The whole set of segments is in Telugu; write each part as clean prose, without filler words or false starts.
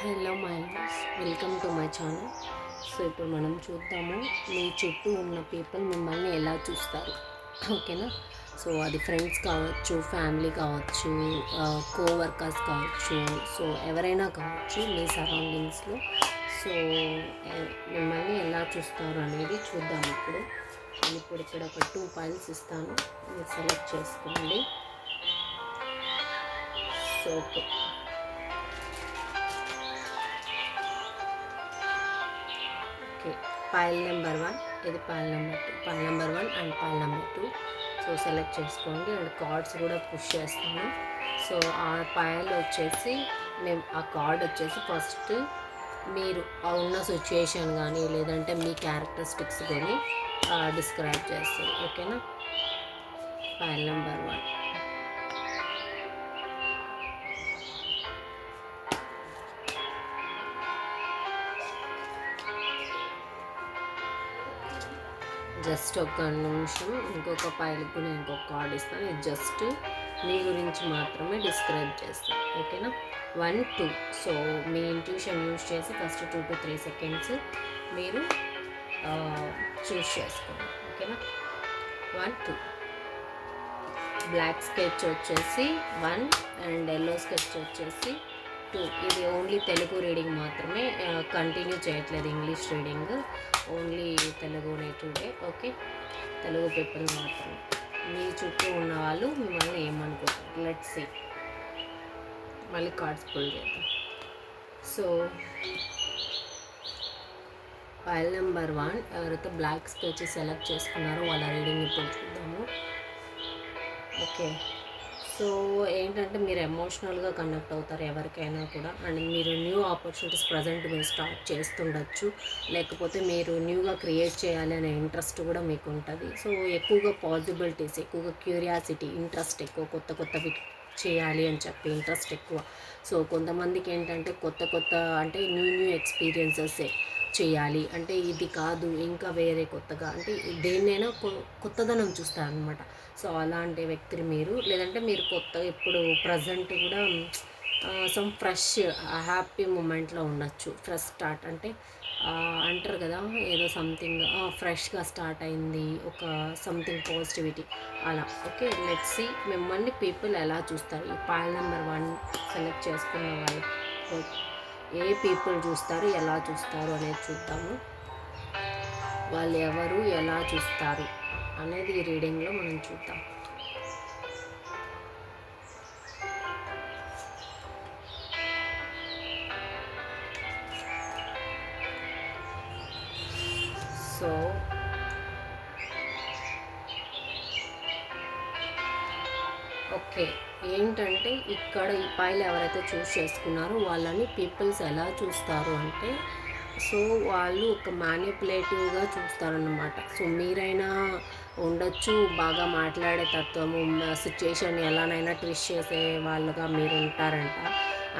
Hello my loves, welcome to my channel. So ఇప్పుడు మనం చూద్దాము మీ చుట్టూ ఉన్న పీపుల్ మిమ్మల్ని ఎలా చూస్తారు. ఓకేనా? సో అది ఫ్రెండ్స్ కావచ్చు, ఫ్యామిలీ కావచ్చు, కోవర్కర్స్ కావచ్చు, సో ఎవరైనా కావచ్చు మీ సరౌండింగ్స్లో. సో మిమ్మల్ని ఎలా చూస్తారు అనేది చూద్దాం ఇప్పుడు. నేను ఇప్పుడు ఇక్కడ ఒక 2 ఫైల్స్ ఇస్తాను, మీరు సెలెక్ట్ చేసుకోండి. So okay, okay. File number 1, ఇది file number 2, file number 1 and file number 2. So select చేసుకోండి అండ్ కార్డ్స్ కూడా పుష్ చేస్తాను. సో ఆ ఫైల్ వచ్చేసి మేము ఆ కార్డ్ వచ్చేసి ఫస్ట్ మీరు ఉన్న సిచ్యుయేషన్ కానీ లేదంటే మీ క్యారెక్టరిస్టిక్స్ కానీ డిస్క్రైబ్ చేస్తుంది. ఓకేనా? File number 1. జస్ట్ ఒక నిమిషం, ఇంకొక ఫైల్కి నేను ఇంకొక కార్డ్ ఇస్తాను. ఇది జస్ట్ మీ గురించి మాత్రమే డిస్క్రైబ్ చేస్తాను. ఓకేనా? 1, 2. సో మీ ఇంట్యూషన్ యూజ్ చేసి ఫస్ట్ 2 to 3 సెకండ్స్ మీరు చూస్ చేసుకోండి. ఓకేనా? 1, 2. బ్లాక్ స్కెచ్ వచ్చేసి 1 అండ్ ఎల్లో స్కెచ్ వచ్చేసి 2. ఇది ఓన్లీ తెలుగు రీడింగ్ మాత్రమే, కంటిన్యూ చేయట్లేదు ఇంగ్లీష్ రీడింగ్, ఓన్లీ తెలుగు నేటివ్డే. ఓకే, తెలుగు పీపుల్ మాత్రమే. మీ చుట్టూ ఉన్న వాళ్ళు మిమ్మల్ని ఏమనుకుంటారు? Let's see. మళ్ళీ కార్డ్స్ పుల్ చేద్దాం. సో ఫైల్ నెంబర్ 1 ఎవరైతే బ్లాక్ స్కెచ్ సెలెక్ట్ చేసుకున్నారో వాళ్ళ రీడింగ్ ఇప్పుడు చూద్దాము. ఓకే, సో ఏంటంటే మీరు ఎమోషనల్గా కనెక్ట్ అవుతారు ఎవరికైనా కూడా. అండ్ మీరు న్యూ ఆపర్చునిటీస్ ప్రజెంట్ మీరు స్టార్ట్ చేస్తుండొచ్చు, లేకపోతే మీరు న్యూగా క్రియేట్ చేయాలి అనే ఇంట్రెస్ట్ కూడా మీకు ఉంటుంది. సో ఎక్కువగా పాసిబిలిటీస్, ఎక్కువగా క్యూరియాసిటీ, ఇంట్రెస్ట్ ఎక్కువ, కొత్త కొత్తవి చేయాలి అని చెప్పి ఇంట్రెస్ట్ ఎక్కువ. సో కొంతమందికి ఏంటంటే కొత్త అంటే న్యూ ఎక్స్పీరియన్సెస్ చేయాలి అంటే, ఇది కాదు ఇంకా వేరే కొత్తగా అంటే దేన్నైనా కొత్తదనం చూస్తారనమాట. సో అలాంటి వ్యక్తులు మీరు, లేదంటే మీరు కొత్తగా ఇప్పుడు ప్రజెంట్ కూడా సమ్ ఫ్రెష్ హ్యాపీ మూమెంట్లో ఉండొచ్చు. ఫ్రెష్ స్టార్ట్ అంటే అంటారు కదా, ఏదో సంథింగ్ ఫ్రెష్గా స్టార్ట్ అయింది, ఒక సంథింగ్ పాజిటివిటీ అలా. ఓకే, లెట్స్ సీ మిమ్మల్ని పీపుల్ ఎలా చూస్తారు. ఈ ఫైల్ నెంబర్ 1 సెలెక్ట్ చేసుకున్న వాళ్ళు ఏ పీపుల్ చూస్తారు, ఎలా చూస్తారు అనేది చూద్దాము. వాళ్ళు ఎవరు, ఎలా చూస్తారు అనేది ఈ రీడింగ్లో మనం చూద్దాం. సో ఓకే, ఏంటంటే ఇక్కడ ఈ ఫైల్ ఎవరైతే చూస్ చేసుకున్నారో వాళ్ళని పీపుల్స్ ఎలా చూస్తారు అంటే, సో వాళ్ళు ఒక మ్యానిపులేటివ్గా చూస్తారన్నమాట. సో మీరైనా ఉండొచ్చు, బాగా మాట్లాడే తత్వము, సిచ్యుయేషన్ ఎలానైనా ట్విస్ట్ చేసే వాళ్ళుగా మీరు ఉంటారంట.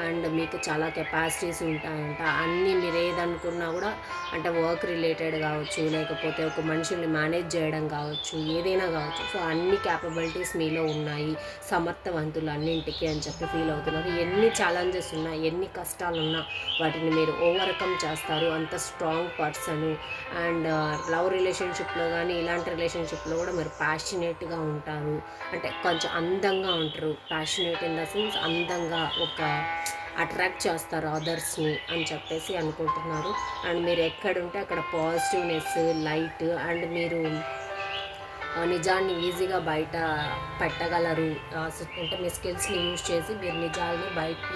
అండ్ మీకు చాలా కెపాసిటీస్ ఉంటాయంట. అన్నీ మీరు ఏదనుకున్నా కూడా, అంటే వర్క్ రిలేటెడ్ కావచ్చు, లేకపోతే ఒక మనుషుల్ని మేనేజ్ చేయడం కావచ్చు, ఏదైనా కావచ్చు. సో అన్ని క్యాపబిలిటీస్ మీలో ఉన్నాయి, సమర్థవంతులు అన్నింటికి అని చెప్పి ఫీల్ అవుతున్నారు. ఎన్ని ఛాలెంజెస్ ఉన్నా, ఎన్ని కష్టాలు ఉన్నా వాటిని మీరు ఓవర్కమ్ చేస్తారు. అంత స్ట్రాంగ్ పర్సను. అండ్ లవ్ రిలేషన్షిప్లో కానీ ఇలాంటి రిలేషన్షిప్లో కూడా మీరు ప్యాషనేట్గా ఉంటారు. అంటే కొంచెం అందంగా ఉంటారు. ప్యాషనేట్ ఇన్ ద సెన్స్ అందంగా, ఒక అట్రాక్ట్ చేస్తారు అదర్స్ని అని చెప్పేసి అనుకుంటున్నారు. అండ్ మీరు ఎక్కడుంటే అక్కడ పాజిటివ్నెస్, లైట్, అండ్ మీరు నిజాన్ని ఈజీగా బయట పెట్టగలరు. అంటే మీ స్కిల్స్ని యూజ్ చేసి మీరు నిజాన్ని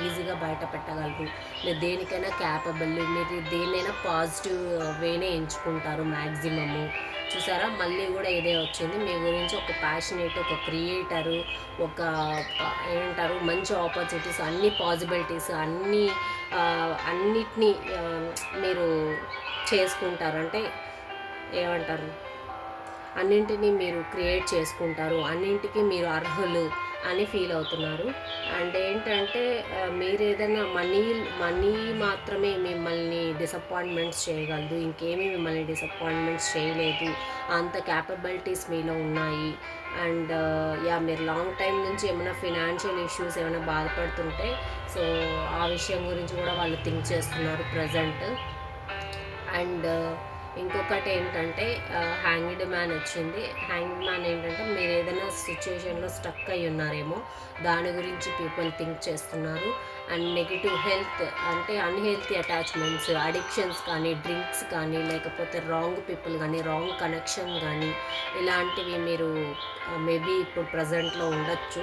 ఈజీగా బయట పెట్టగలరు. మీరు దేనికైనా క్యాపబుల్, మీరు దేన్నైనా పాజిటివ్ వేనే ఎంచుకుంటారు మ్యాక్సిమము. చూసారా, మళ్ళీ కూడా ఇదే వచ్చింది మీ గురించి. ఒక ప్యాషనేట్, ఒక క్రియేటరు, ఒక ఏమంటారు, మంచి ఆపర్చునిటీస్, అన్ని పాసిబిలిటీస్, అన్నిటినీ మీరు చేసుకుంటారు. అంటే ఏమంటారు, అన్నింటినీ మీరు క్రియేట్ చేసుకుంటారు, అన్నింటికి మీరు అర్హులు అని ఫీల్ అవుతున్నారు. అండ్ ఏంటంటే మీరు ఏదైనా మనీ మాత్రమే మిమ్మల్ని డిసప్పాయింట్మెంట్స్ చేయగలదు, ఇంకేమీ మిమ్మల్ని డిసప్పాయింట్మెంట్స్ చేయలేదు, అంత క్యాపబిలిటీస్ మీలో ఉన్నాయి. అండ్ మీరు లాంగ్ టైం నుంచి ఏమైనా ఫినాన్షియల్ ఇష్యూస్ ఏమైనా బాధపడుతుంటే సో ఆ విషయం గురించి కూడా వాళ్ళు థింక్ చేస్తున్నారు ప్రజెంట్. అండ్ ఇంకొకటి ఏంటంటే హ్యాంగ్డ్ మ్యాన్ వచ్చింది. హ్యాంగ్డ్ మ్యాన్ ఏంటంటే మీరు ఏదైనా సిచ్యుయేషన్లో స్టక్ అయి ఉన్నారేమో దాని గురించి పీపుల్ థింక్ చేస్తున్నారు. అండ్ నెగిటివ్ హెల్త్ అంటే అన్హెల్తీ అటాచ్మెంట్స్, అడిక్షన్స్ కానీ, డ్రింక్స్ కానీ, లేకపోతే రాంగ్ పీపుల్ కానీ, రాంగ్ కనెక్షన్ కానీ, ఇలాంటివి మీరు మేబీ ఇప్పుడు ప్రజెంట్లో ఉండొచ్చు,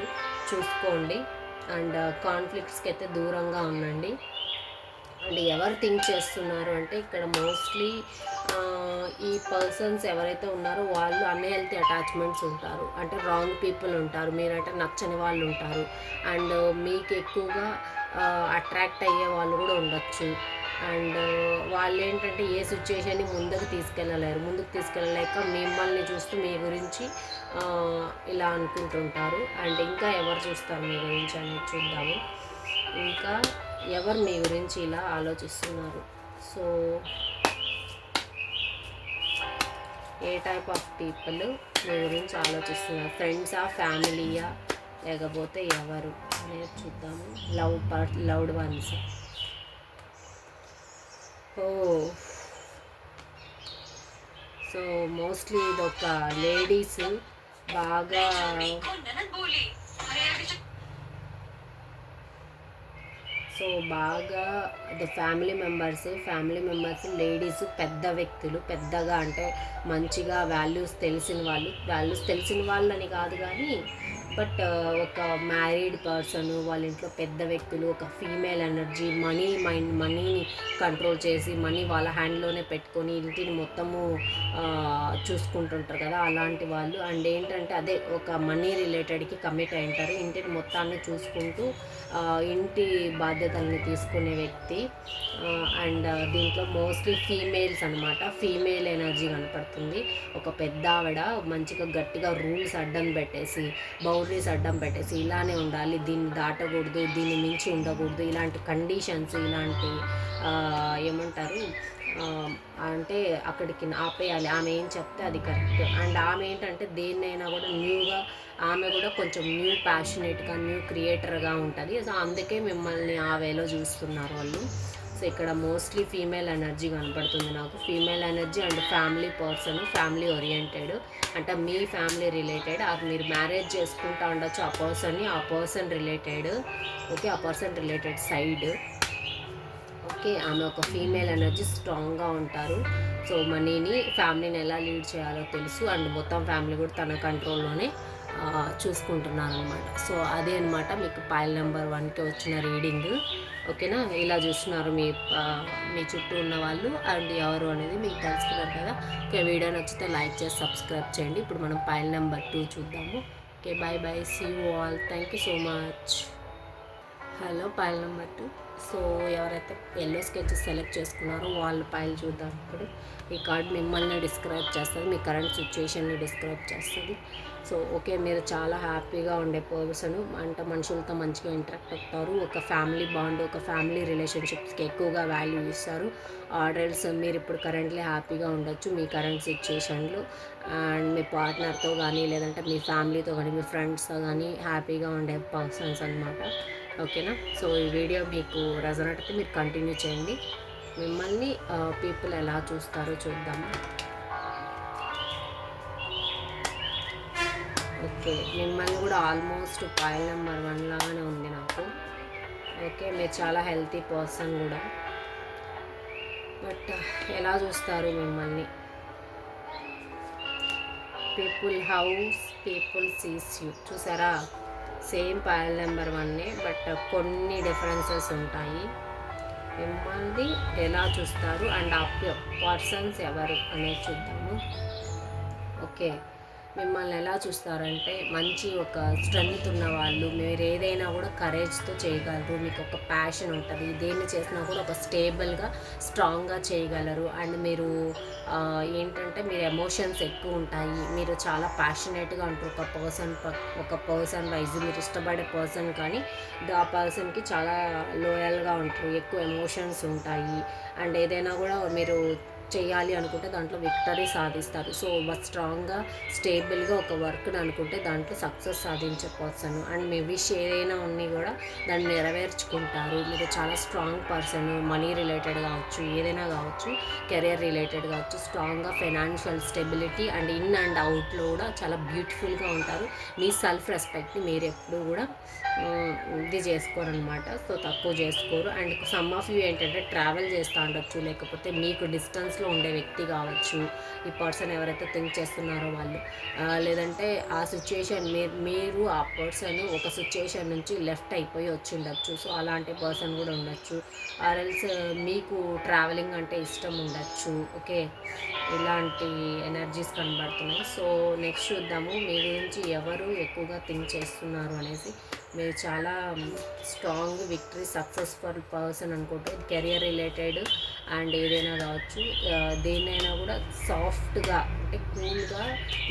చూసుకోండి. అండ్ కాన్ఫ్లిక్ట్స్కి అయితే దూరంగా ఉండండి. అండ్ ఎవరు థింక్ చేస్తున్నారు అంటే ఇక్కడ మోస్ట్లీ ఈ పర్సన్స్ ఎవరైతే ఉన్నారో వాళ్ళు అన్హెల్తీ అటాచ్మెంట్స్ ఉంటారు, అంటే రాంగ్ పీపుల్ ఉంటారు, మీరంటే నచ్చని వాళ్ళు ఉంటారు. అండ్ మీకు ఎక్కువగా అట్రాక్ట్ అయ్యే వాళ్ళు కూడా ఉండొచ్చు. అండ్ వాళ్ళు ఏంటంటే ఏ సిచ్యుయేషన్ని ముందుకు తీసుకెళ్ళలేక మిమ్మల్ని చూస్తూ మీ గురించి ఇలా అనుకుంటుంటారు. అండ్ ఇంకా ఎవరు చూస్తారు మీ గురించి అనేది చూద్దాము. ఇంకా ఎవరు మీ గురించి ఇలా ఆలోచిస్తున్నారు? So a type of people మీ గురించి ఆలోచిస్తున్నారు? ఫ్రెండ్సా, ఫ్యామిలీయా, లేకపోతే ఎవరు అనేది చూద్దాము. Loved ones. Oh so mostly ఇదొక లేడీస్ బాగా అది ఫ్యామిలీ మెంబర్స్ లేడీస్, పెద్ద వ్యక్తులు, పెద్దగా అంటే మంచిగా వాల్యూస్ తెలిసిన వాళ్ళని కాదు కానీ బట్ ఒక మ్యారీడ్ పర్సన్, వాళ్ళ ఇంట్లో పెద్ద వ్యక్తులు, ఒక ఫీమేల్ ఎనర్జీ, మనీని కంట్రోల్ చేసి మనీ వాళ్ళ హ్యాండ్లోనే పెట్టుకొని ఇంటిని మొత్తము చూసుకుంటుంటారు కదా అలాంటి వాళ్ళు. అండ్ ఏంటంటే అదే ఒక మనీ రిలేటెడ్కి కమిట్ అయి ఉంటారు, ఇంటిని మొత్తాన్ని చూసుకుంటూ ఇంటి బాధ్యతల్ని తీసుకునే వ్యక్తి. అండ్ దీంట్లో మోస్ట్లీ ఫీమేల్స్ అనమాట, ఫీమేల్ ఎనర్జీ కనపడుతుంది. ఒక పెద్ద ఆవిడ మంచిగా గట్టిగా రూల్స్ అడ్డం పెట్టేసి, బౌండరీస్ అడ్డం పెట్టేసి ఇలానే ఉండాలి, దీన్ని దాటకూడదు, దీన్ని మించి ఉండకూడదు, ఇలాంటి కండిషన్స్, ఇలాంటి ఏమంటారు అంటే అక్కడికి ఆపేయాలి, ఆమె ఏం చెప్తే అది కరెక్ట్. అండ్ ఆమె ఏంటంటే దేన్నైనా కూడా న్యూగా, ఆమె కూడా కొంచెం న్యూ ప్యాషనేట్గా, న్యూ క్రియేటర్గా ఉంటుంది. సో అందుకే మిమ్మల్ని ఆ వేలో చూస్తున్నారు వాళ్ళు. సో ఇక్కడ మోస్ట్లీ ఫీమేల్ ఎనర్జీ కనపడుతుంది నాకు, female energy. And family person, family oriented, అంటే మీ ఫ్యామిలీ రిలేటెడ్, అది మీరు మ్యారేజ్ చేసుకుంటూ ఉండొచ్చు ఆ పర్సన్ రిలేటెడ్. ఓకే, ఆ పర్సన్ రిలేటెడ్ సైడ్. ఓకే, ఆమె ఒక ఫీమేల్ ఎనర్జీ, స్ట్రాంగ్గా ఉంటారు. సో మనీని, ఫ్యామిలీని ఎలా లీడ్ చేయాలో తెలుసు. అండ్ మొత్తం ఫ్యామిలీ కూడా తన కంట్రోల్లోనే చూసుకుంటున్నారు అనమాట. సో అదే అనమాట మీకు పైల్ నెంబర్ 1కి వచ్చిన రీడింగ్. ఓకేనా, ఇలా చూస్తున్నారు మీ చుట్టూ ఉన్న వాళ్ళు అండ్ ఎవరు అనేది మీకు తెలుసుకున్నారు కదా. ఓకే, వీడియో నచ్చితే లైక్ చేసి సబ్స్క్రైబ్ చేయండి. ఇప్పుడు మనం పైల్ నెంబర్ 2 చూద్దాము. Okay, bye see you all, thank you so much. Hello, file number 2. So ఎవరైతే ఎల్లో స్కెచెస్ సెలెక్ట్ చేసుకున్నారో వాళ్ళ పైల్ చూద్దాం. ఇప్పుడు ఈ కార్డ్ మిమ్మల్ని డిస్క్రైబ్ చేస్తుంది, మీ కరెంట్ సిచ్యుయేషన్ని డిస్క్రైబ్ చేస్తుంది. సో ఓకే, మీరు చాలా హ్యాపీగా ఉండే పర్సన్, అంటే మనుషులతో మంచిగా ఇంటరాక్ట్ అవుతారు, ఒక ఫ్యామిలీ బాండ్, ఒక ఫ్యామిలీ రిలేషన్షిప్స్కి ఎక్కువగా వాల్యూ ఇస్తారు. ఆర్డర్స్ మీరు ఇప్పుడు కరెంట్లీ హ్యాపీగా ఉండొచ్చు మీ కరెంట్ సిచ్యుయేషన్లో. అండ్ మీ పార్ట్నర్తో కానీ, లేదంటే మీ ఫ్యామిలీతో కానీ, మీ ఫ్రెండ్స్తో కానీ హ్యాపీగా ఉండే పర్సన్స్ అనమాట. ఓకేనా, సో ఈ వీడియో మీకు రెజొనేట్ అయితే మీరు కంటిన్యూ చేయండి. మిమ్మల్ని పీపుల్ ఎలా చూస్తారో చూద్దాము. ఓకే, మిమ్మల్ని కూడా ఆల్మోస్ట్ పైల్ నెంబర్ 1 లాగానే ఉంది నాకు. ఓకే, మీరు చాలా హెల్తీ పర్సన్ కూడా, బట్ ఎలా చూస్తారు మిమ్మల్ని? పీపుల్ సీస్ యూ, చూసారా? సేమ్ పైల్ నెంబర్ 1 బట్ కొన్ని డిఫరెన్సెస్ ఉంటాయి. మిమ్మల్ని ఎలా చూస్తారు అండ్ ఆ పర్సన్స్ ఎవరు అనేది చూద్దాము. ఓకే, మిమ్మల్ని ఎలా చూస్తారంటే మంచి ఒక స్ట్రెంగ్త్ ఉన్న వాళ్ళు, మీరు ఏదైనా కూడా కరేజ్తో చేయగలరు, మీకు ఒక ప్యాషన్ ఉంటుంది, దేన్ని చేసినా కూడా ఒక స్టేబుల్గా స్ట్రాంగ్గా చేయగలరు. అండ్ మీరు ఏంటంటే మీరు ఎమోషన్స్ ఎక్కువ ఉంటాయి, మీరు చాలా ప్యాషనేట్గా ఉంటారు. ఒక పర్సన్ వైజ్ మీరు ఇష్టపడే పర్సన్ కానీ ఆ పర్సన్కి చాలా లోయల్గా ఉంటారు, ఎక్కువ ఎమోషన్స్ ఉంటాయి. అండ్ ఏదైనా కూడా మీరు చేయాలి అనుకుంటే దాంట్లో విక్టరీ సాధిస్తారు. సో స్ట్రాంగ్గా స్టేబుల్గా ఒక వర్క్ని అనుకుంటే దాంట్లో సక్సెస్ సాధించే పర్సన్. అండ్ మీ విష్ ఏదైనా ఉన్ని కూడా దాన్ని నెరవేర్చుకుంటారు. మీరు చాలా స్ట్రాంగ్ పర్సన్, మనీ రిలేటెడ్ కావచ్చు, ఏదైనా కావచ్చు, కెరియర్ రిలేటెడ్ కావచ్చు, స్ట్రాంగ్గా financial stability and in and అవుట్లో కూడా చాలా బ్యూటిఫుల్గా ఉంటారు. మీ సెల్ఫ్ రెస్పెక్ట్ని మీరు ఎప్పుడు కూడా ఇది చేసుకోరనమాట. సో తక్కువ చేసుకోరు. అండ్ సమ్ ఆఫ్ యూ ఏంటంటే ట్రావెల్ చేస్తూ ఉండొచ్చు, లేకపోతే మీకు డిస్టెన్స్లో ఉండే వ్యక్తి కావచ్చు ఈ పర్సన్ ఎవరైతే థింక్ చేస్తున్నారో వాళ్ళు, లేదంటే ఆ సిచ్యుయేషన్ మీరు ఆ పర్సన్ ఒక సిచ్యుయేషన్ నుంచి లెఫ్ట్ అయిపోయి వచ్చి ఉండొచ్చు. సో అలాంటి పర్సన్ కూడా ఉండొచ్చు. ఆర్ఎల్స్ మీకు ట్రావెలింగ్ అంటే ఇష్టం ఉండొచ్చు. ఓకే, ఇలాంటి ఎనర్జీస్ కనబడుతున్నాయి. సో నెక్స్ట్ చూద్దాము మీ గురించి ఎవరు ఎక్కువగా థింక్ చేస్తున్నారు అనేసి. మీరు చాలా స్ట్రాంగ్ విక్టరీ సక్సెస్ఫుల్ పర్సన్ అనుకుంటే కెరియర్ రిలేటెడ్ అండ్ ఏదైనా కావచ్చు, దేన్నైనా కూడా సాఫ్ట్గా అంటే కూల్గా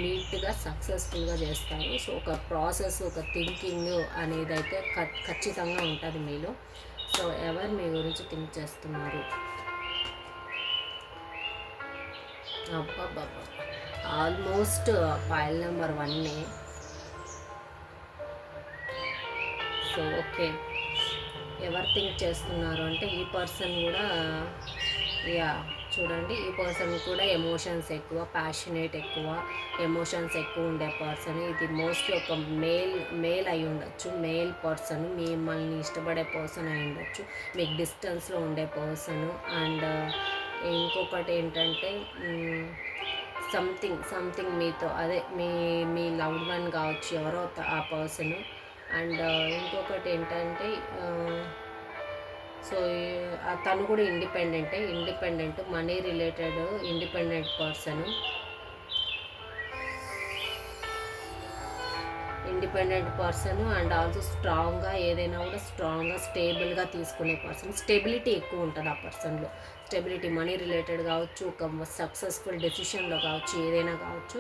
నీట్గా సక్సెస్ఫుల్గా చేస్తారు. సో ఒక ప్రాసెస్, ఒక థింకింగ్ అనేది అయితే ఖచ్చితంగా ఉంటుంది మీలో. సో ఎవరు మీ గురించి థింక్ చేస్తున్నారు? అబ్బాబ్బా, almost file number 1. So okay, ఎవరు థింక్ చేస్తున్నారు అంటే ఈ పర్సన్ కూడా, యా చూడండి, ఈ పర్సన్ కూడా ఎమోషన్స్ ఎక్కువ, ప్యాషనేట్ ఎక్కువ, ఎమోషన్స్ ఎక్కువ ఉండే పర్సన్. ఇది మోస్ట్లీ ఒక మేల్ అయి ఉండొచ్చు, మేల్ పర్సన్, మిమ్మల్ని ఇష్టపడే పర్సన్ అయి ఉండొచ్చు, మీకు డిస్టెన్స్లో ఉండే పర్సన్. అండ్ ఇంకొకటి ఏంటంటే సంథింగ్ మీతో అదే మీ లవ్డ్ వన్ కావచ్చు, ఎవరో ఆ పర్సన్. అండ్ ఇంకొకటి ఏంటంటే సో తను కూడా independent money related independent person. And also స్ట్రాంగ్గా ఏదైనా కూడా స్ట్రాంగ్గా స్టేబుల్గా తీసుకునే పర్సన్. స్టెబిలిటీ ఎక్కువ ఉంటుంది ఆ పర్సన్లో. స్టెబిలిటీ మనీ రిలేటెడ్ కావచ్చు, ఒక సక్సెస్ఫుల్ డెసిషన్లో కావచ్చు, ఏదైనా కావచ్చు,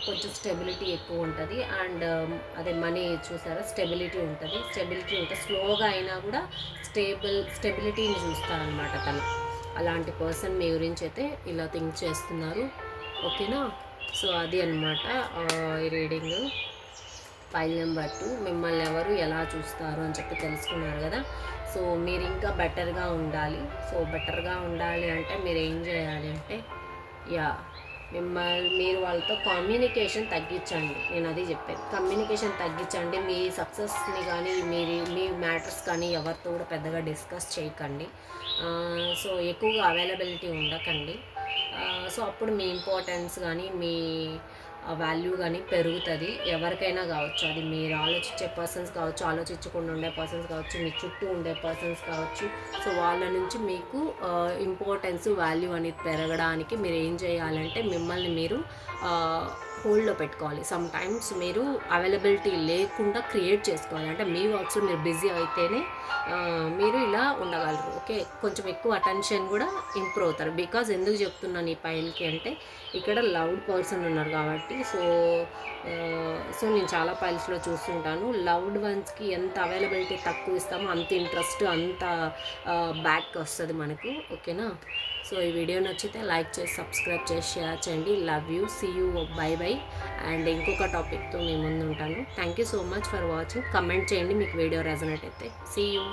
కొంచెం స్టెబిలిటీ ఎక్కువ ఉంటుంది. అండ్ అదే మనీ చూసారా, స్టెబిలిటీ ఉంటే స్లోగా అయినా కూడా స్టెబిలిటీని చూస్తారనమాట తను. అలాంటి పర్సన్ మీ గురించి అయితే ఇలా థింక్ చేస్తున్నారు. ఓకేనా? సో అది అనమాట ఈ రీడింగ్. ఫైల్ నెంబర్ 2, మిమ్మల్ని ఎవరు ఎలా చూస్తారు అని చెప్పి తెలుసుకున్నారు కదా. సో మీరు ఇంకా బెటర్గా ఉండాలి. సో బెటర్గా ఉండాలి అంటే మీరు ఏం చేయాలి అంటే, మీరు వాళ్ళతో కమ్యూనికేషన్ తగ్గించండి. నేను అది చెప్పేది, కమ్యూనికేషన్ తగ్గించండి. మీ సక్సెస్ని కానీ మీ మ్యాటర్స్ కానీ ఎవరితో కూడా పెద్దగా డిస్కస్ చేయకండి. సో ఎక్కువగా అవైలబిలిటీ ఉండకండి. సో అప్పుడు మీ ఇంపార్టెన్స్ కానీ మీ వాల్యూ కానీ పెరుగుతుంది. ఎవరికైనా కావచ్చు, అది మీరు ఆలోచించే పర్సన్స్ కావచ్చు, ఆలోచించకుండా ఉండే పర్సన్స్ కావచ్చు, మీ చుట్టూ ఉండే పర్సన్స్ కావచ్చు. సో వాళ్ళ నుంచి మీకు ఇంపార్టెన్స్, వాల్యూ అనేది పెరగడానికి మీరు ఏం చేయాలంటే మిమ్మల్ని మీరు హోల్డ్లో పెట్టుకోవాలి. సమ్ టైమ్స్ మీరు అవైలబిలిటీ లేకుండా క్రియేట్ చేసుకోవాలి. అంటే మీ వర్క్స్ మీరు బిజీ అయితేనే మీరు ఇలా ఉండగలరు. ఓకే, కొంచెం ఎక్కువ అటెన్షన్ కూడా ఇంప్రూవ్ అవుతారు. బికాజ్ ఎందుకు చెప్తున్నాను ఈ పైల్కి అంటే, ఇక్కడ లవ్డ్ పర్సన్ ఉన్నారు కాబట్టి. సో నేను చాలా పైల్స్లో చూస్తుంటాను, లవ్డ్ వన్స్కి ఎంత అవైలబిలిటీ తక్కువ ఇస్తామో అంత ఇంట్రెస్ట్ అంత బ్యాక్ వస్తుంది మనకు. ఓకేనా? సో ఈ వీడియో నచ్చితే లైక్ చేసి సబ్స్క్రైబ్ చేసి షేర్ చేయండి. Love you, see you, bye bye. And ఇంకొక టాపిక్తో మీ ముందు ఉంటాను. Thank you so much for watching. Comment చేయండి మీకు వీడియో రెజనేట్ అయితే. See you.